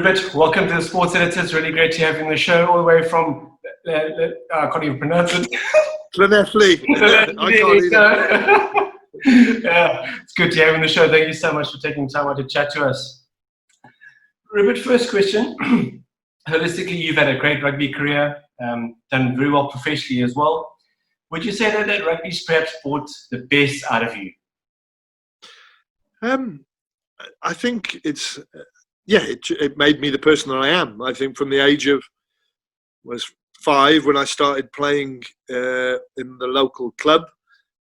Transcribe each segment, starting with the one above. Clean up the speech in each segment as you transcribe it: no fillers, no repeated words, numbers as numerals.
Rupert, welcome to the Sports Editor. It's really great to have you on the show, all the way from, I can't even pronounce it. Llanelli. I can't either. Yeah, it's good to have you on the show. Thank you so much for taking time out to chat to us. Rupert, first question. Holistically, you've had a great rugby career, done very well professionally as well. Would you say that rugby's perhaps brought the best out of you? I think it's, it made me the person that I am. I think from the age of, was 5 when I started playing in the local club.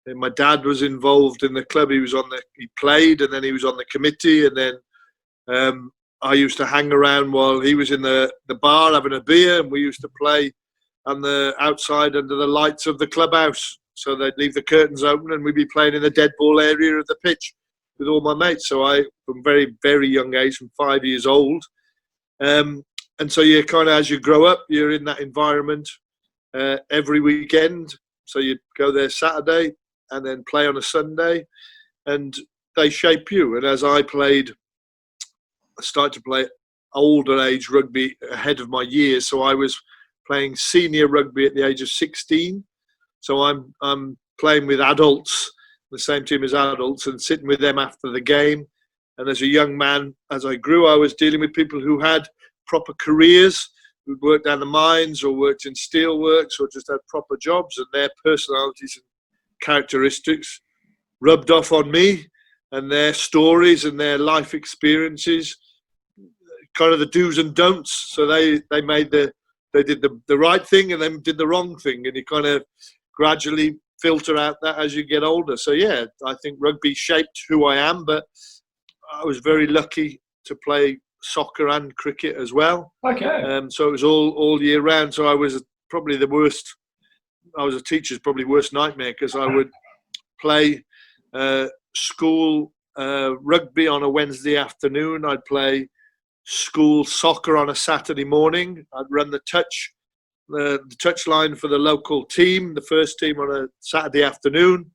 And my dad was involved in the club. He played, and then he was on the committee, and then I used to hang around while he was in the bar having a beer, and we used to play on the outside under the lights of the clubhouse. So they'd leave the curtains open, and we'd be playing in the dead ball area of the pitch with all my mates. So I, from very, very young age, from 5 years old, and so you kind of, as you grow up, you're in that environment every weekend. So you'd go there Saturday and then play on a Sunday, and they shape you. And as I started to play older age rugby ahead of my years. So I was playing senior rugby at the age of 16. So I'm playing with adults, the same team as adults, and sitting with them after the game. And as a young man, as I grew, I was dealing with people who had proper careers, who'd worked down the mines or worked in steelworks or just had proper jobs, and their personalities and characteristics rubbed off on me, and their stories and their life experiences, kind of the do's and don'ts. So they did the right thing and then did the wrong thing, and you kind of gradually filter out that as you get older. So yeah, I think rugby shaped who I am, but I was very lucky to play soccer and cricket as well. Okay. So it was all year round. So I was probably the worst. I was a teacher's probably worst nightmare, because I would play school rugby on a Wednesday afternoon. I'd play school soccer on a Saturday morning. I'd run the touch line for the local team, the first team, on a Saturday afternoon.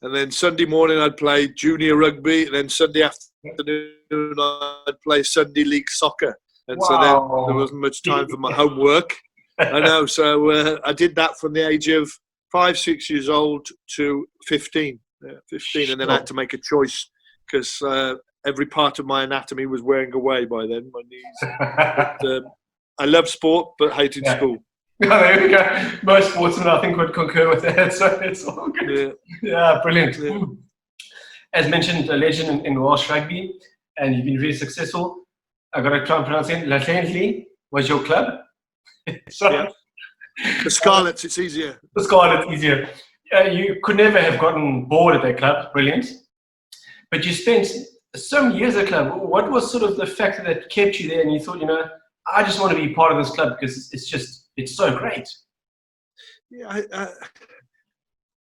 And then Sunday morning I'd play junior rugby. And then Sunday afternoon I'd play Sunday league soccer. And Wow. so then there wasn't much time for my homework. I know. So I did that from the age of 5, 6 years old to 15. 15, and then I had to make a choice, because every part of my anatomy was wearing away by then, my knees. But, I love sport, but hated school. Oh, there we go. Most sportsmen, I think, would concur with that. So it's all good. Yeah, brilliant. Yeah. As mentioned, a legend in Welsh rugby, and you've been really successful. I've got to try and pronounce it. Llanelli was your club. So, yeah. The Scarlets, it's easier. The Scarlets, easier. You could never have gotten bored at that club. Brilliant. But you spent so many years at the club. What was sort of the factor that kept you there, and you thought, I just want to be part of this club because it's so great? Yeah,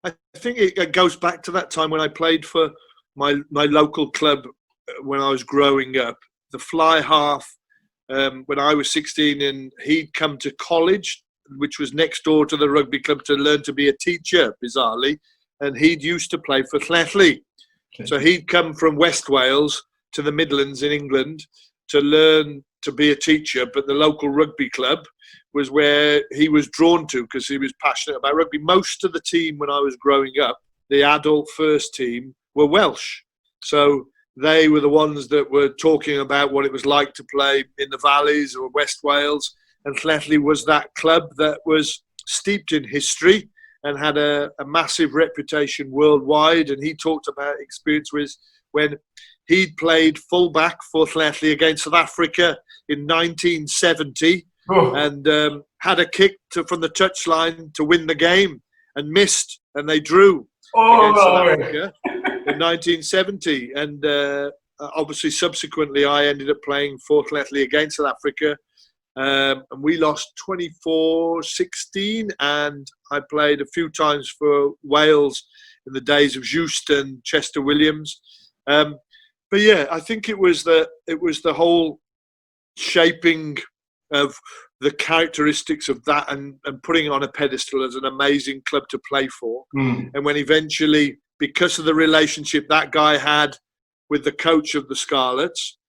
I think it goes back to that time when I played for my local club when I was growing up. The fly half, when I was 16, and he'd come to college, which was next door to the rugby club, to learn to be a teacher, bizarrely. And he'd used to play for Llanelli. Okay. So he'd come from West Wales to the Midlands in England to learn to be a teacher, but the local rugby club was where he was drawn to, because he was passionate about rugby. Most of the team when I was growing up, the adult first team, were Welsh. So they were the ones that were talking about what it was like to play in the valleys or West Wales. And Llanelli was that club that was steeped in history and had a massive reputation worldwide. And he talked about experiences when he'd played fullback for Llanelli against South Africa in 1970 and had a kick from the touchline to win the game and missed, and they drew against South Africa in 1970. And obviously subsequently I ended up playing for Llanelli against South Africa. And we lost 24-16, and I played a few times for Wales in the days of Just and Chester Williams. But yeah, I think it was the whole shaping of the characteristics of that and putting it on a pedestal as an amazing club to play for. And when eventually, because of the relationship that guy had with the coach of the Scarlets,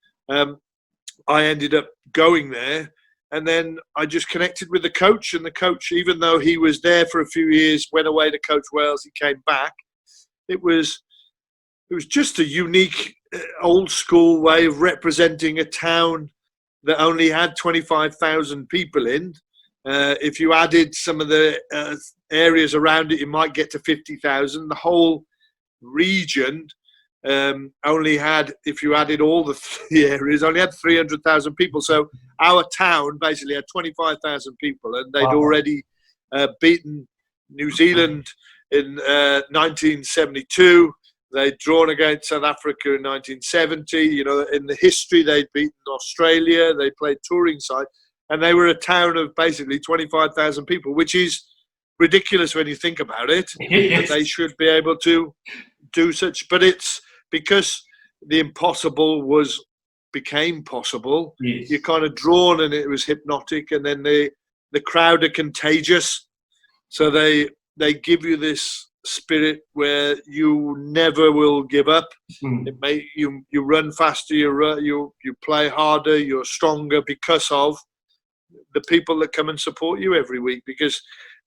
I ended up going there. And then I just connected with the coach, and the coach, even though he was there for a few years, went away to coach Wales, he came back. It was just a unique, old school way of representing a town that only had 25,000 people in. If you added some of the areas around it, you might get to 50,000. The whole region only had, if you added all the three areas, only had 300,000 people. So our town basically had 25,000 people, and they'd already beaten New Zealand in 1972. They'd drawn against South Africa in 1970. You know, in the history, they'd beaten Australia. They played touring side, and they were a town of basically 25,000 people, which is ridiculous when you think about it. Yes. That they should be able to do such, but it's because the impossible became possible. Yes. You're kind of drawn, and it was hypnotic, and then the crowd are contagious, so they give you this spirit where you never will give up. It you run faster, you play harder, you're stronger because of the people that come and support you every week, because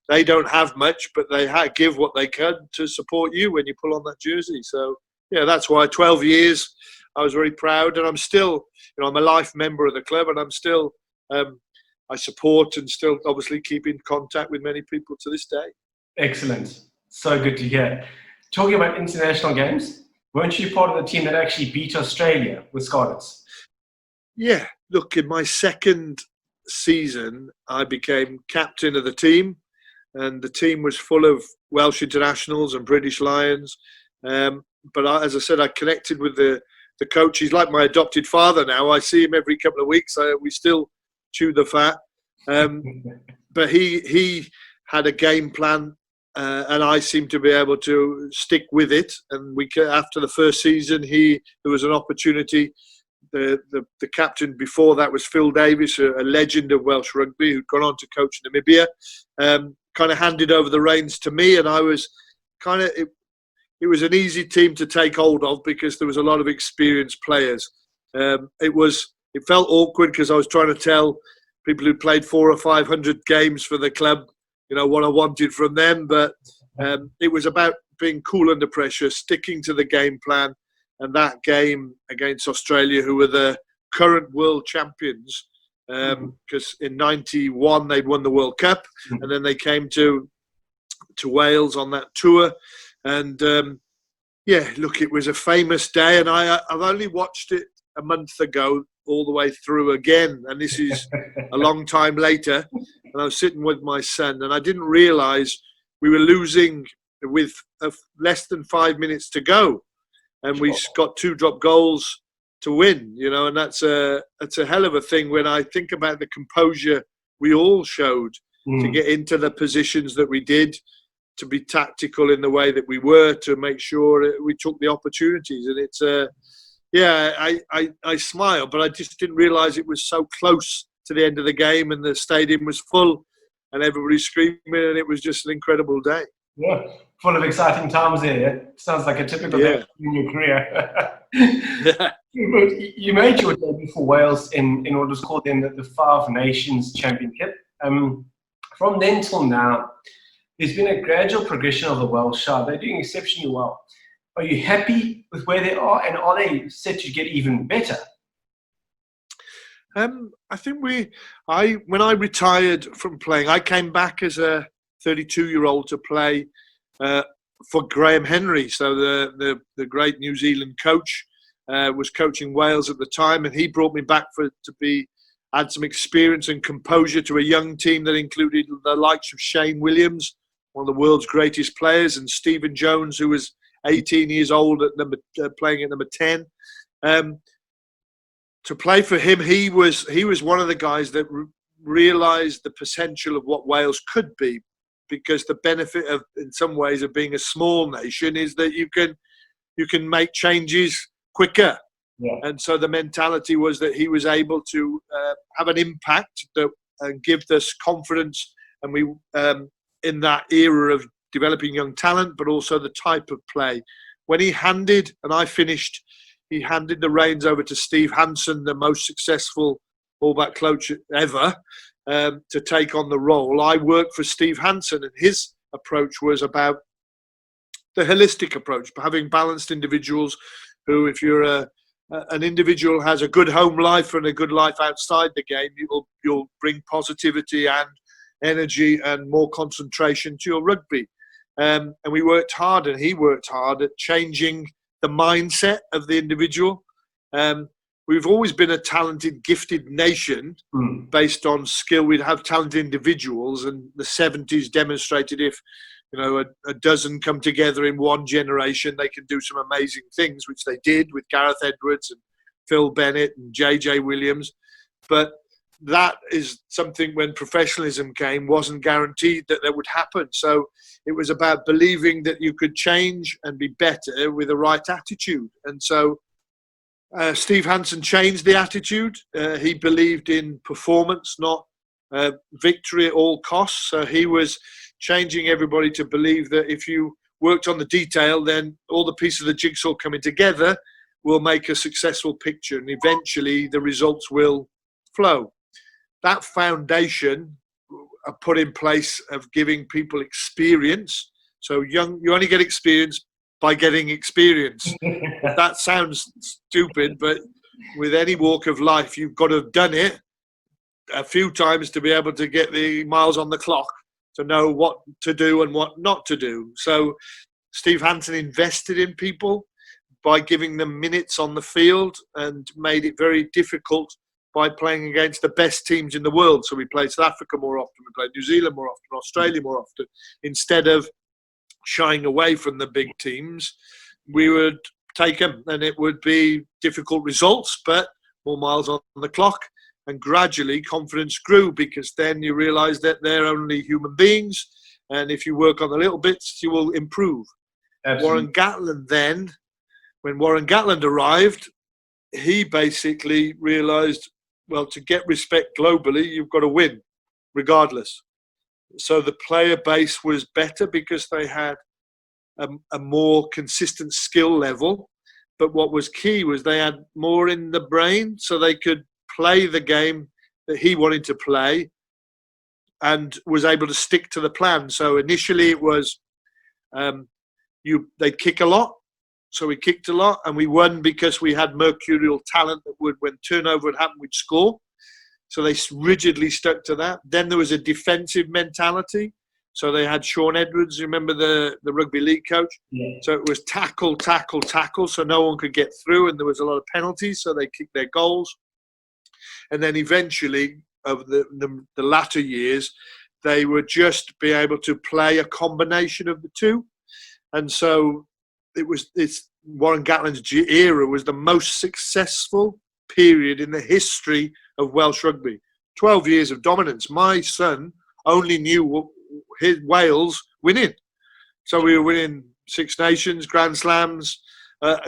they don't have much, but they give what they can to support you when you pull on that jersey. So yeah, that's why 12 years I was very proud, and I'm still, I'm a life member of the club, and I'm still I support and still obviously keep in contact with many people to this day. Excellent. So good to hear. Talking about international games, weren't you part of the team that actually beat Australia with Scarlets? Yeah, look, in my second season, I became captain of the team, and the team was full of Welsh internationals and British Lions. But as I said, I connected with the coach. He's like my adopted father now. I see him every couple of weeks. We still chew the fat. But he had a game plan, and I seemed to be able to stick with it. And after the first season, there was an opportunity. The captain before that was Phil Davis, a legend of Welsh rugby, who'd gone on to coach Namibia. Kind of handed over the reins to me, and I was kind of. It was an easy team to take hold of because there was a lot of experienced players. It felt awkward because I was trying to tell people who played 400 or 500 games for the club, what I wanted from them. But it was about being cool under pressure, sticking to the game plan. And that game against Australia, who were the current world champions, because in '91 they'd won the World Cup, and then they came to Wales on that tour. And look, it was a famous day, and I've only watched it a month ago all the way through again, and this is a long time later. And I was sitting with my son, and I didn't realise we were losing with less than 5 minutes to go, and we got 2 drop goals to win. And that's a hell of a thing when I think about the composure we all showed to get into the positions that we did, to be tactical in the way that we were, to make sure we took the opportunities. And it's I smile, but I just didn't realise it was so close to the end of the game, and the stadium was full and everybody screaming, and it was just an incredible day. Yeah, full of exciting times there. It sounds like a typical day in your career. You made your debut for Wales in what was called then the Five Nations Championship. From then till now, there's been a gradual progression of the Welsh side. They're doing exceptionally well. Are you happy with where they are, and are they set to get even better? I think when I retired from playing, I came back as a 32-year-old to play for Graham Henry. So the great New Zealand coach was coaching Wales at the time, and he brought me back to add some experience and composure to a young team that included the likes of Shane Williams, one of the world's greatest players, and Stephen Jones, who was 18 years old at playing at number 10. To play for him, he was one of the guys that realised the potential of what Wales could be, because the benefit of, in some ways, of being a small nation is that you can make changes quicker. Yeah. And so the mentality was that he was able to have an impact and give us confidence, and we in that era of developing young talent, but also the type of play. When he handed, and I finished he handed the reins over to Steve Hansen, the most successful All Black coach ever, to take on the role. I worked for Steve Hansen, and his approach was about the holistic approach, having balanced individuals who, if you're an individual has a good home life and a good life outside the game, you'll bring positivity and energy and more concentration to your rugby. And we worked hard, and he worked hard at changing the mindset of the individual. We've always been a talented, gifted nation based on skill. We'd have talented individuals, and the 70s demonstrated if a dozen come together in one generation, they can do some amazing things, which they did with Gareth Edwards and Phil Bennett and JJ Williams. But that is something, when professionalism came, wasn't guaranteed that would happen. So it was about believing that you could change and be better with the right attitude. And so Steve Hansen changed the attitude. He believed in performance, not victory at all costs. So he was changing everybody to believe that if you worked on the detail, then all the pieces of the jigsaw coming together will make a successful picture, and eventually the results will flow. That foundation put in place of giving people experience. So you only get experience by getting experience. That sounds stupid, but with any walk of life, you've got to have done it a few times to be able to get the miles on the clock, to know what to do and what not to do. So Steve Hansen invested in people by giving them minutes on the field, and made it very difficult by playing against the best teams in the world. So we played South Africa more often, we played New Zealand more often, Australia more often. Instead of shying away from the big teams, we would take them, and it would be difficult results, but more miles on the clock. And gradually confidence grew, because then you realise that they're only human beings, and if you work on the little bits, you will improve. Absolutely. Warren Gatland then, when Warren Gatland arrived, he basically realised, well, to get respect globally, you've got to win, regardless. So the player base was better because they had a more consistent skill level. But what was key was they had more in the brain, so they could play the game that he wanted to play, and was able to stick to the plan. So initially it was they'd kick a lot. So we kicked a lot, and we won because we had mercurial talent that would, when turnover would happen, we'd score. So they rigidly stuck to that. Then there was a defensive mentality. So they had Sean Edwards, you remember the rugby league coach? Yeah. So it was tackle, tackle, tackle, so no one could get through, and there was a lot of penalties, so they kicked their goals. And then eventually, over the latter years, they would just be able to play a combination of the two. And so it's Warren Gatland's era was the most successful period in the history of Welsh rugby. 12 years of dominance. My son only knew his Wales winning. So we were winning Six Nations, Grand Slams,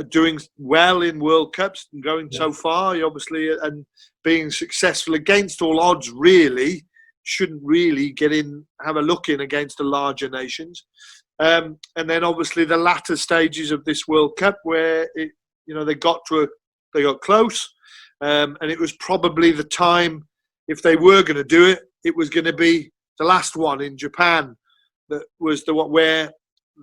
doing well in World Cups, and going so far, obviously, and being successful against all odds, really, shouldn't really have a look in against the larger nations. And then obviously the latter stages of this World Cup, where they got close, and it was probably the time, if they were going to do it, it was going to be the last one in Japan. That was the one where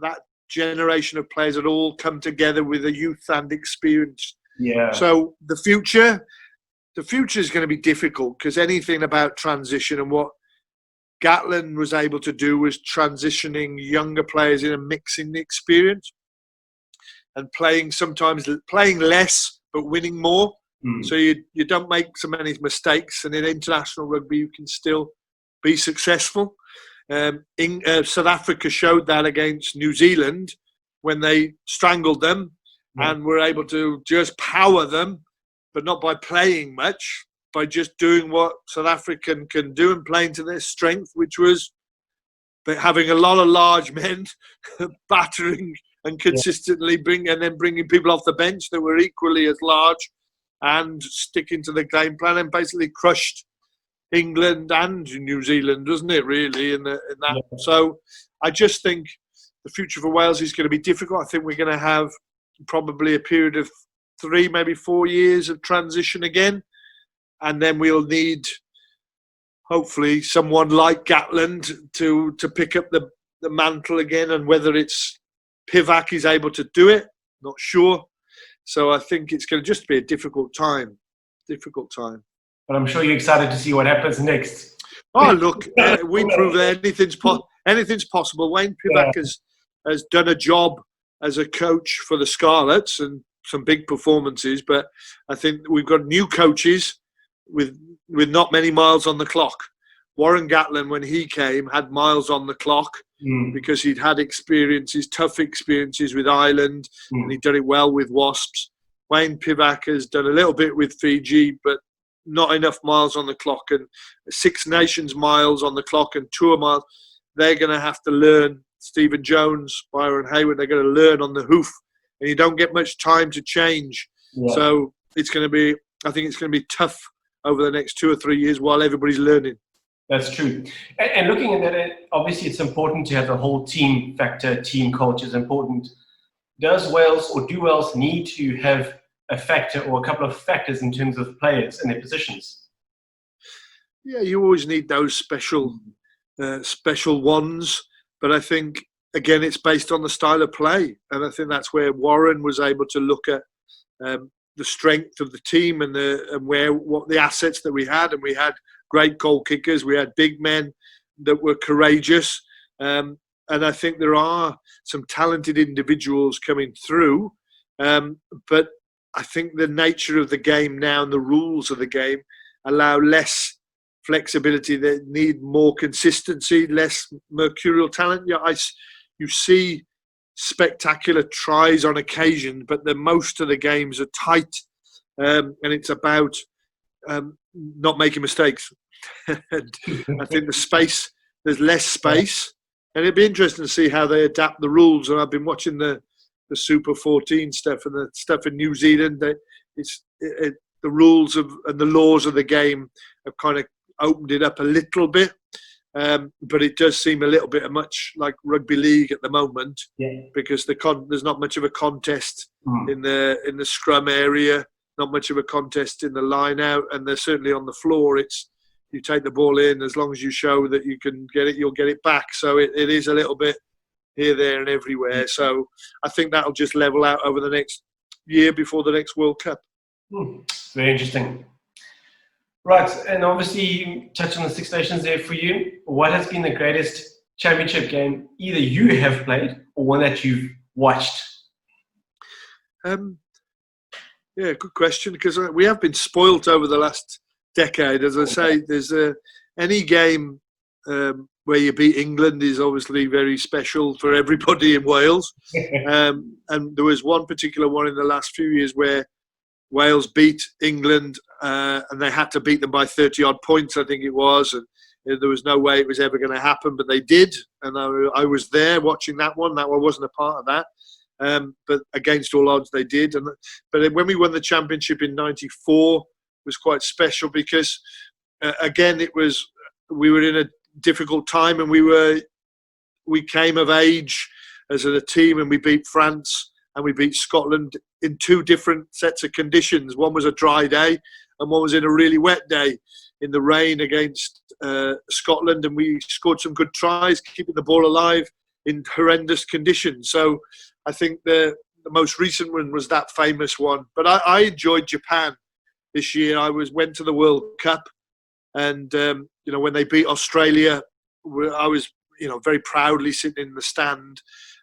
that generation of players had all come together with a youth and experience. Yeah. So the future is going to be difficult, because anything about transition, and what Gatland was able to do was transitioning younger players in and mixing the experience, and playing less but winning more. So you don't make so many mistakes, and in international rugby you can still be successful. South Africa showed that against New Zealand when they strangled them and were able to just power them, but not by playing much, by just doing what South African can do and playing to their strength, which was having a lot of large men battering and consistently bringing people off the bench that were equally as large, and sticking to the game plan, and basically crushed England and New Zealand, doesn't it, really, in that? Yeah. So I just think the future for Wales is going to be difficult. I think we're going to have probably a period of 3, maybe 4 years of transition again. And then we'll need, hopefully, someone like Gatland to pick up the mantle again. And whether it's Pivac is able to do it, not sure. So I think it's going to just be a difficult time. But I'm sure you're excited to see what happens next. Oh, look, we prove that anything's possible. Wayne Pivac has done a job as a coach for the Scarlets and some big performances, but I think we've got new coaches with not many miles on the clock. Warren Gatland, when he came, had miles on the clock because he'd had tough experiences with Ireland, and he'd done it well with Wasps. Wayne Pivac has done a little bit with Fiji, but not enough miles on the clock, and Six Nations miles on the clock and tour miles. They're going to have to learn. Stephen Jones, Byron Hayward, they're going to learn on the hoof, and you don't get much time to change. Yeah. So I think it's going to be tough over the next 2 or 3 years while everybody's learning. That's true. And looking at that, obviously it's important to have the whole team factor. Team culture is important. Do Wales need to have a factor or a couple of factors in terms of players and their positions? Yeah, you always need those special ones. But I think, again, it's based on the style of play. And I think that's where Warren was able to look at the strength of the team and what the assets that we had. And we had great goal kickers. We had big men that were courageous. And I think there are some talented individuals coming through. But I think the nature of the game now and the rules of the game allow less flexibility. They need more consistency, less mercurial talent. You see spectacular tries on occasion, but most of the games are tight, and it's about not making mistakes. I think there's less space, and it'd be interesting to see how they adapt the rules. And I've been watching the Super 14 stuff and the stuff in New Zealand. The rules and the laws of the game have kind of opened it up a little bit, but it does seem a little bit much like rugby league at the moment, because there's not much of a contest in the scrum area, not much of a contest in the line out, and they're certainly on the floor. It's you take the ball in, as long as you show that you can get it, you'll get it back. So it is a little bit here, there, and everywhere. So I think that'll just level out over the next year before the next World Cup. Very interesting. Right, and obviously you touched on the Six Nations there for you. What has been the greatest championship game either you have played or one that you've watched? Yeah, good question, because we have been spoilt over the last decade. As I say, there's any game where you beat England is obviously very special for everybody in Wales. And there was one particular one in the last few years where Wales beat England, and they had to beat them by 30-odd points, I think it was. And there was no way it was ever going to happen, but they did. And I was there watching that one. That one wasn't a part of that. But against all odds, they did. But when we won the championship in '94, it was quite special because, again, we were in a difficult time, and we came of age as a team, and we beat France and we beat Scotland in 2 different sets of conditions. One was a dry day, and one was in a really wet day in the rain against Scotland, and we scored some good tries, keeping the ball alive in horrendous conditions. So I think the most recent one was that famous one. But I enjoyed Japan this year. I went to the World Cup, and when they beat Australia, I was very proudly sitting in the stand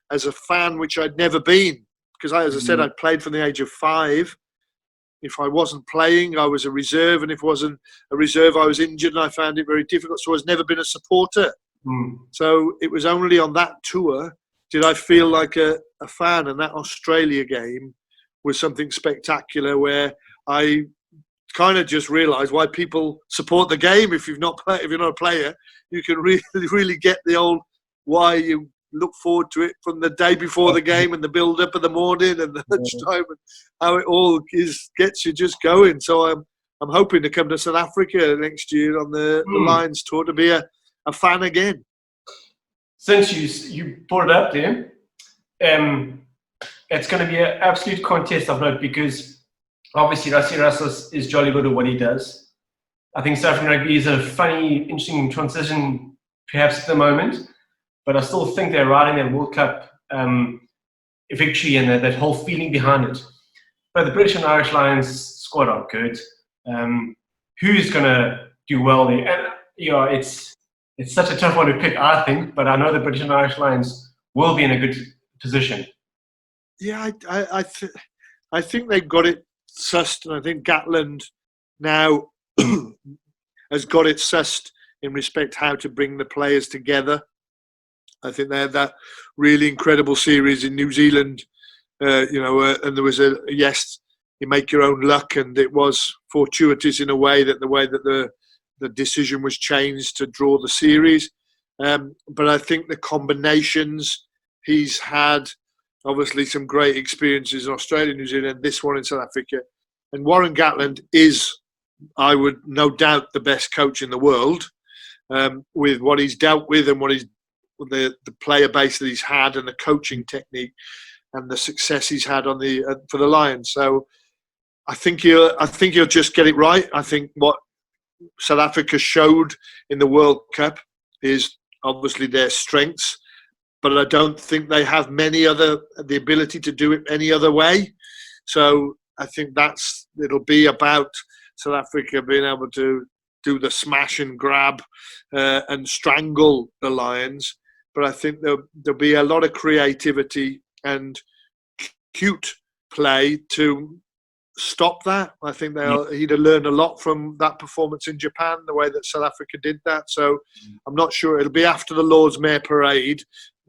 as a fan, which I'd never been, because as I said, I'd played from the age of 5. If I wasn't playing, I was a reserve, and if I wasn't a reserve, I was injured, and I found it very difficult. So I've never been a supporter. So it was only on that tour did I feel like a fan, and that Australia game was something spectacular, where I kind of just realised why people support the game. If you're not a player, you can really get the old why you look forward to it from the day before the game and the build up of the morning and the lunchtime, and how it all gets you just going. So I'm hoping to come to South Africa next year on the Lions tour to be a fan again. Since you brought it up there, it's going to be an absolute contest of note, because Obviously, Rassie Russell is jolly good at what he does. I think South African rugby is a funny, interesting transition, perhaps at the moment, but I still think they're riding that World Cup victory and that whole feeling behind it. But the British and Irish Lions squad are good. Who's going to do well there? And it's such a tough one to pick, I think, but I know the British and Irish Lions will be in a good position. Yeah, I think they've got it sussed, and I think Gatland now has got it sussed in respect how to bring the players together. I think they had that really incredible series in New Zealand, and there was you make your own luck, and it was fortuitous in a way that the decision was changed to draw the series. But I think the combinations he's had, obviously some great experiences in Australia, New Zealand, this one in South Africa. And Warren Gatland is, I would no doubt, the best coach in the world, with what he's dealt with and the player base that he's had and the coaching technique and the success he's had on for the Lions. So I think he'll just get it right. I think what South Africa showed in the World Cup is obviously their strengths, but I don't think they have the ability to do it any other way. So I think it'll be about South Africa being able to do the smash and grab and strangle the Lions. But I think there'll be a lot of creativity and cute play to stop that. I think he'd have learned a lot from that performance in Japan, the way that South Africa did that. So I'm not sure. It'll be after the Lord's Mayor Parade.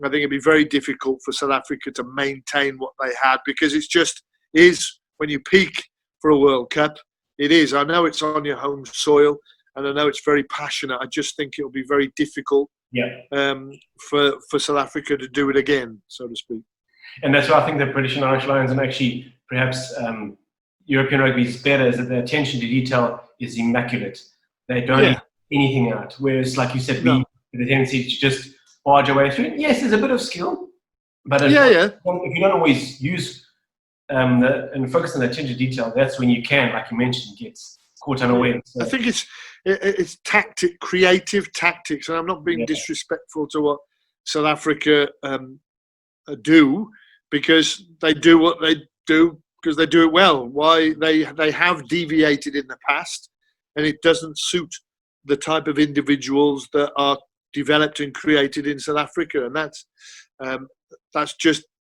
I think it'd be very difficult for South Africa to maintain what they had, because it's just is when you peak for a World Cup, it is. I know it's on your home soil, and I know it's very passionate. I just think it'll be very difficult for South Africa to do it again, so to speak. And that's why I think the British and Irish Lions, and actually perhaps European rugby is better, is that the attention to detail is immaculate. They don't leave anything out. Whereas, like you said, we have the tendency to just barge our way through it. Yes, there's a bit of skill, but if you don't always use and focus on the attention to detail, that's when you can, like you mentioned, get caught unaware. So. I think it's creative tactics, and I'm not being disrespectful to what South Africa do, because they do what they do because they do it well. Why they have deviated in the past, and it doesn't suit the type of individuals that are developed and created in South Africa, and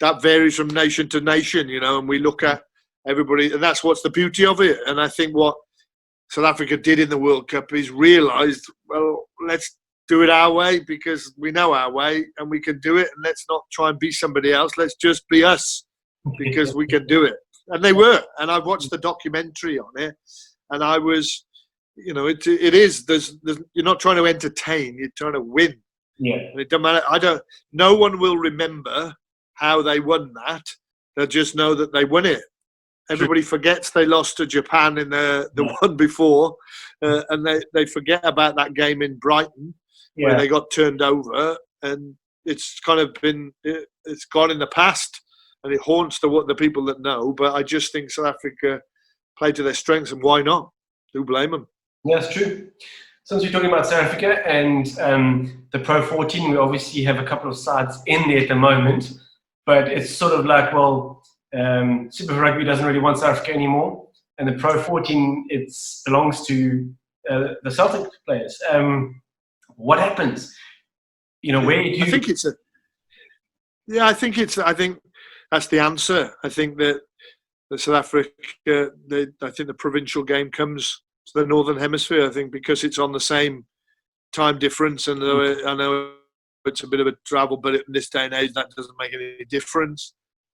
that varies from nation to nation, and we look at everybody, and that's what's the beauty of it. And I think what South Africa did in the World Cup is realised, well, let's do it our way, because we know our way and we can do it, and let's not try and be somebody else. Let's just be us, because we can do it. And they were. And I watched the documentary on it, and I was, it is. You're not trying to entertain. You're trying to win. Yeah. And it doesn't matter. No one will remember how they won that. They'll just know that they won it. Everybody forgets they lost to Japan in the one before, and they forget about that game in Brighton where they got turned over, and it's kind of it's gone in the past, and it haunts the people that know. But I just think South Africa played to their strengths, and why not? Who blame them? Yeah, that's true. Since we're talking about South Africa and the Pro 14, we obviously have a couple of sides in there at the moment, but it's sort of like, well, Super Rugby doesn't really want South Africa anymore, and the Pro 14 belongs to the Celtic players. What happens? Where do you? I think that's the answer. I think that South Africa, I think the provincial game comes to the Northern Hemisphere. I think because it's on the same time difference, and I know it's a bit of a travel, but in this day and age, that doesn't make any difference.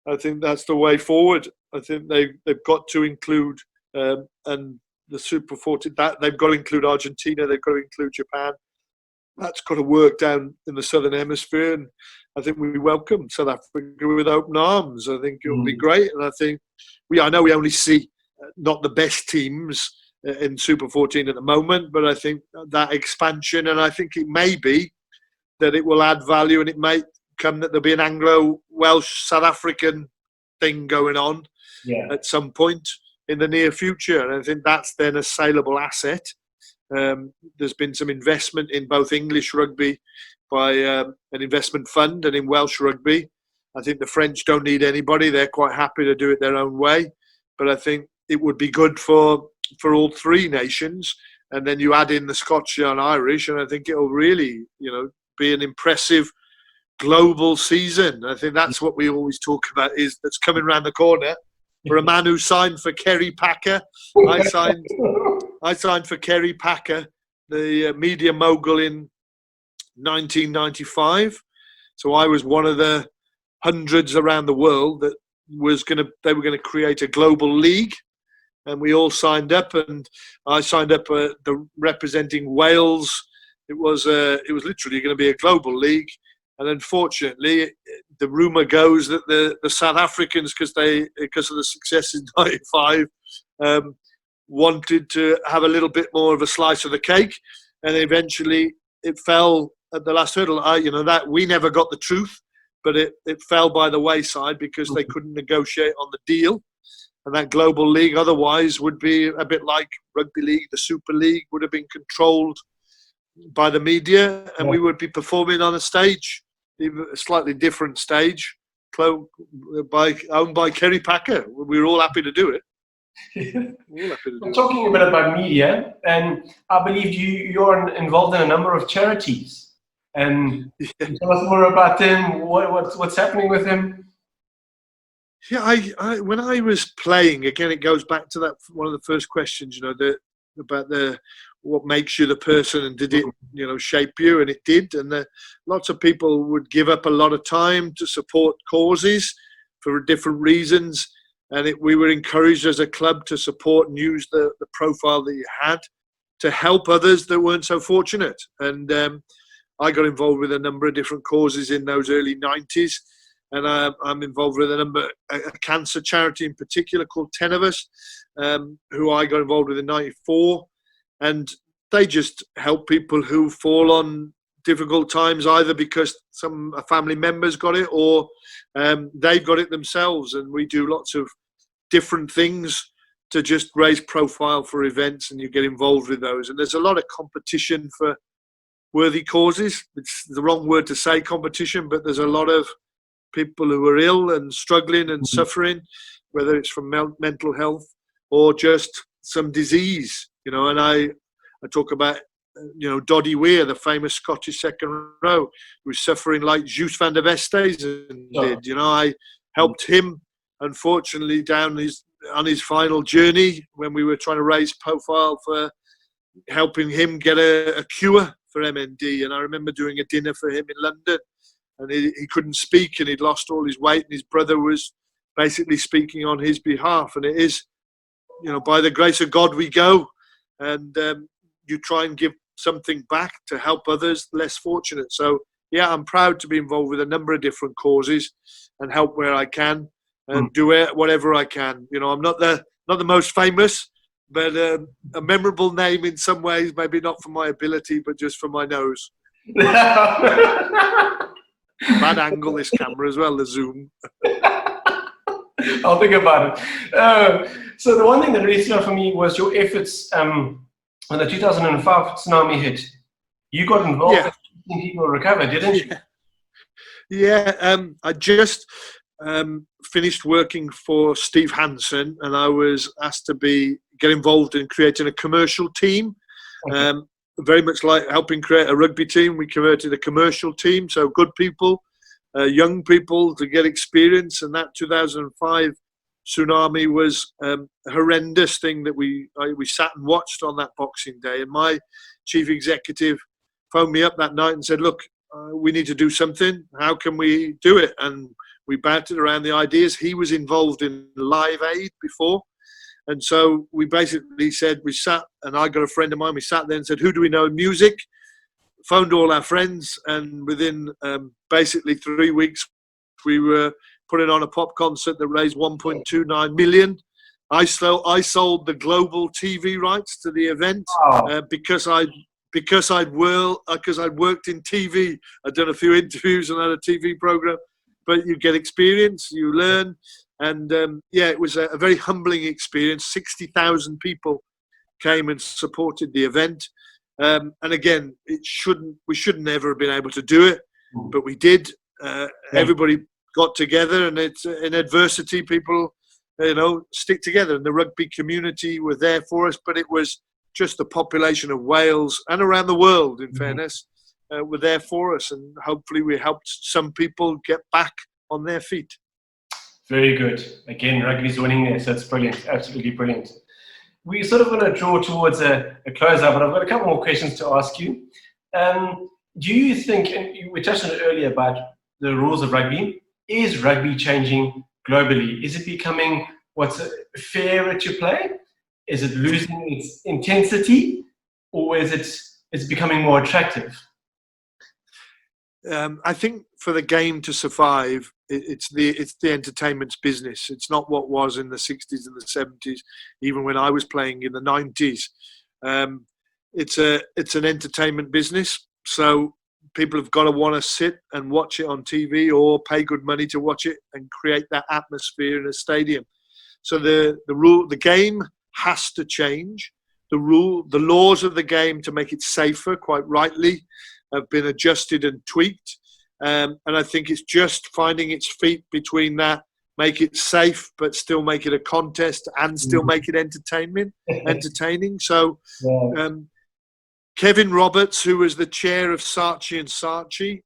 I think that's the way forward. I think they've got to include and the Super 14. That they've got to include Argentina. They've got to include Japan. That's got to work down in the Southern Hemisphere, and I think we welcome South Africa with open arms. I think it'll be great, and I think I know we only see not the best teams in Super 14 at the moment, but I think that expansion, and I think it may be that it will add value, and it may come that there'll be an Anglo-Welsh South African thing going on at some point. in the near future. And I think that's then a saleable asset. There's been some investment in both English rugby by an investment fund and in Welsh rugby. I think the French don't need anybody. They're quite happy to do it their own way. But I think it would be good for all three nations. And then you add in the Scottish and Irish, and I think it'll really, be an impressive global season. I think that's what we always talk about, is that's coming around the corner. For a man who signed for Kerry Packer, I signed for Kerry Packer, the media mogul, in 1995. So I was one of the hundreds around the world that they were going to create a global league, and we all signed up. And I signed up representing Wales. It was literally going to be a global league. And unfortunately, the rumour goes that the South Africans, because of the success in '95, wanted to have a little bit more of a slice of the cake, and eventually it fell at the last hurdle. That we never got the truth, but it fell by the wayside because they couldn't negotiate on the deal. And that global league otherwise would be a bit like Rugby League. The Super League would have been controlled by the media, and we would be performing on a stage, even a slightly different stage, owned by Kerry Packer. We were all happy to do it. Talking a bit about media, and I believe you're involved in a number of charities. And tell us more about them. What's happening with them? Yeah, I when I was playing, again, it goes back to that one of the first questions, about what makes you the person, and did it, shape you? And it did. And lots of people would give up a lot of time to support causes for different reasons. And we were encouraged as a club to support and use the profile that you had to help others that weren't so fortunate. And I got involved with a number of different causes in those early 90s. And I'm involved with a cancer charity in particular called 10 of Us, who I got involved with in 94. And they just help people who fall on difficult times, either because some family members got it or they've got it themselves. And we do lots of different things to just raise profile for events, and you get involved with those. And there's a lot of competition for worthy causes. It's the wrong word to say competition, but there's a lot of people who are ill and struggling and suffering, whether it's from mental health or just some disease, and I talk about, Doddy Weir, the famous Scottish second row, who was suffering like Jules van der Westhuizen did. I helped him, unfortunately, on his final journey when we were trying to raise profile for helping him get a cure for MND. And I remember doing a dinner for him in London, and he couldn't speak, and he'd lost all his weight, and his brother was basically speaking on his behalf. And it is, by the grace of God we go, and you try and give something back to help others less fortunate. So yeah, I'm proud to be involved with a number of different causes and help where I can and do whatever I can. I'm not the most famous, but a memorable name in some ways, maybe not for my ability, but just for my nose. Bad angle, this camera as well, the zoom. I'll think about it. So the one thing that really stood out for me was your efforts when the 2005 tsunami hit. You got involved in helping people recover, didn't you? Yeah, I just finished working for Steve Hansen, and I was asked to get involved in creating a commercial team. Okay. Very much like helping create a rugby team, we created a commercial team. So good people, young people to get experience. And that 2005 tsunami was a horrendous thing that we sat and watched on that Boxing Day. And my chief executive phoned me up that night and said, look, we need to do something. How can we do it? And we batted around the ideas. He was involved in Live Aid before. And so we basically said, and I got a friend of mine, we sat there and said, who do we know in music? Phoned all our friends, and within basically 3 weeks, we were putting on a pop concert that raised 1.29 million. I sold the global TV rights to the event. Wow. because I'd worked in TV. I'd done a few interviews and had a TV program. But you get experience, you learn, And yeah, it was a very humbling experience. 60,000 people came and supported the event. And again, we should never have been able to do it, but we did. Everybody got together, and it's in adversity, people, stick together. And the rugby community were there for us, but it was just the population of Wales and around the world, in fairness, were there for us. And hopefully we helped some people get back on their feet. Very good. Again, rugby's winning there, so it's brilliant, absolutely brilliant. We're sort of going to draw towards a closeout, but I've got a couple more questions to ask you. Do you think, and we touched on it earlier about the rules of rugby, is rugby changing globally? Is it becoming what's fairer to play? Is it losing its intensity, or is it becoming more attractive? I think for the game to survive, it's the entertainment's business. It's not what was in the 60s and the 70s, even when I was playing in the 90s. It's an entertainment business, so people have got to want to sit and watch it on TV or pay good money to watch it and create that atmosphere in a stadium. So the game has to change. The laws of the game to make it safer, quite rightly, have been adjusted and tweaked. And I think it's just finding its feet between that, make it safe, but still make it a contest and still make it entertaining. So Kevin Roberts, who was the chair of Saatchi and Saatchi,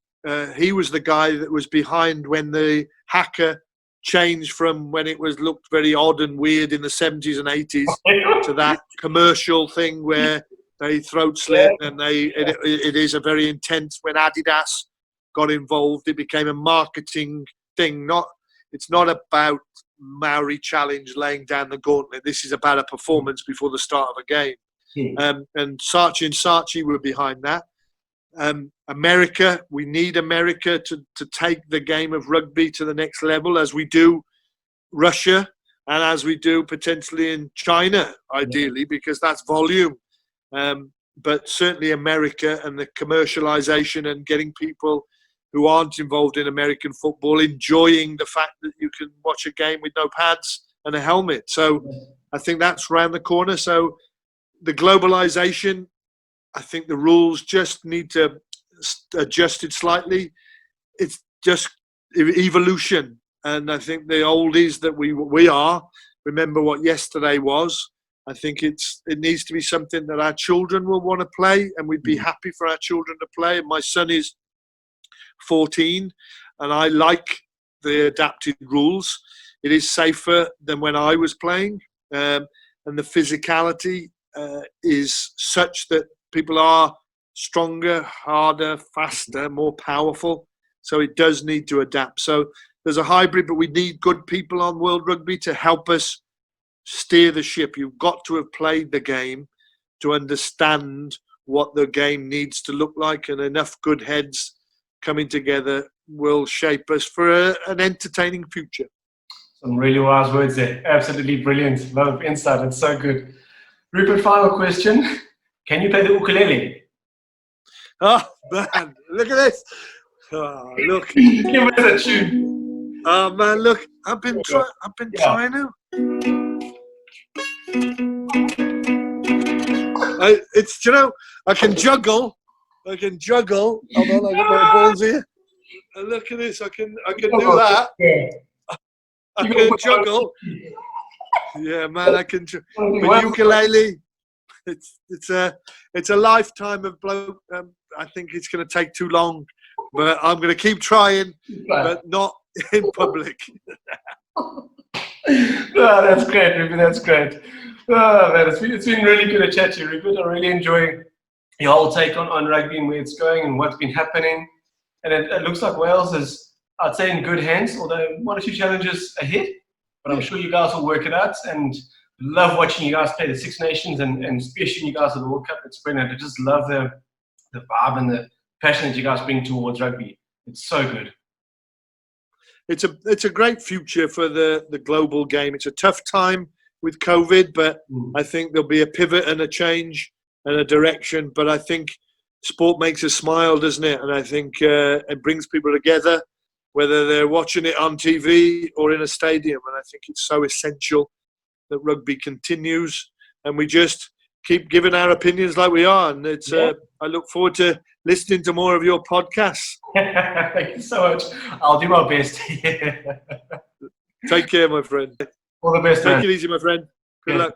he was the guy that was behind when the haka changed from when it looked very odd and weird in the 70s and 80s to that commercial thing where they throat slit, and it is a very intense. When Adidas got involved, it became a marketing thing. It's not about Maori challenge, laying down the gauntlet. This is about a performance before the start of a game. And Saatchi and Saatchi were behind that. America, we need America to take the game of rugby to the next level, as we do Russia and as we do potentially in China, ideally, because that's volume. But certainly America and the commercialization and getting people who aren't involved in American football enjoying the fact that you can watch a game with no pads and a helmet. So I think that's around the corner. So the globalization, I think the rules just need to adjust it slightly. It's just evolution. And I think the oldies that we are, remember what yesterday was. I think it needs to be something that our children will want to play, and we'd be happy for our children to play. My son is 14, and I like the adapted rules. It is safer than when I was playing, and the physicality is such that people are stronger, harder, faster, more powerful. So it does need to adapt. So there's a hybrid, but we need good people on World Rugby to help us steer the ship. You've got to have played the game to understand what the game needs to look like, and enough good heads coming together will shape us for an entertaining future. Some really wise words there. Absolutely brilliant. A lot of insight. It's so good. Rupert, final question. Can you play the ukulele? Oh, man, look at this. Oh, look. Give us a tune. Oh, man, look. I've been trying to. I can juggle. Hold on, I got my balls here. And look at this. I can do that. I can juggle. Yeah, man, I can. But ukulele, it's a lifetime of bloke. I think it's going to take too long, but I'm going to keep trying, but not in public. Oh, that's great, Rupert. That's great. Oh, man, it's been really good to chat to you, Rupert. I really enjoy your whole take on rugby and where it's going and what's been happening. And it looks like Wales is, I'd say, in good hands, although one or two challenges ahead. But I'm sure you guys will work it out, and love watching you guys play the Six Nations, and especially you guys at the World Cup. It's brilliant. I just love the vibe and the passion that you guys bring towards rugby. It's so good. It's a great future for the global game. It's a tough time with COVID, but I think there'll be a pivot and a change and a direction. But I think sport makes us smile, doesn't it? And I think it brings people together. whether they're watching it on TV or in a stadium. And I think it's so essential that rugby continues, and we just keep giving our opinions like we are. And it's I look forward to listening to more of your podcasts. Thank you so much. I'll do my best. Take care, my friend. All the best, man. Take it easy, my friend. Good luck.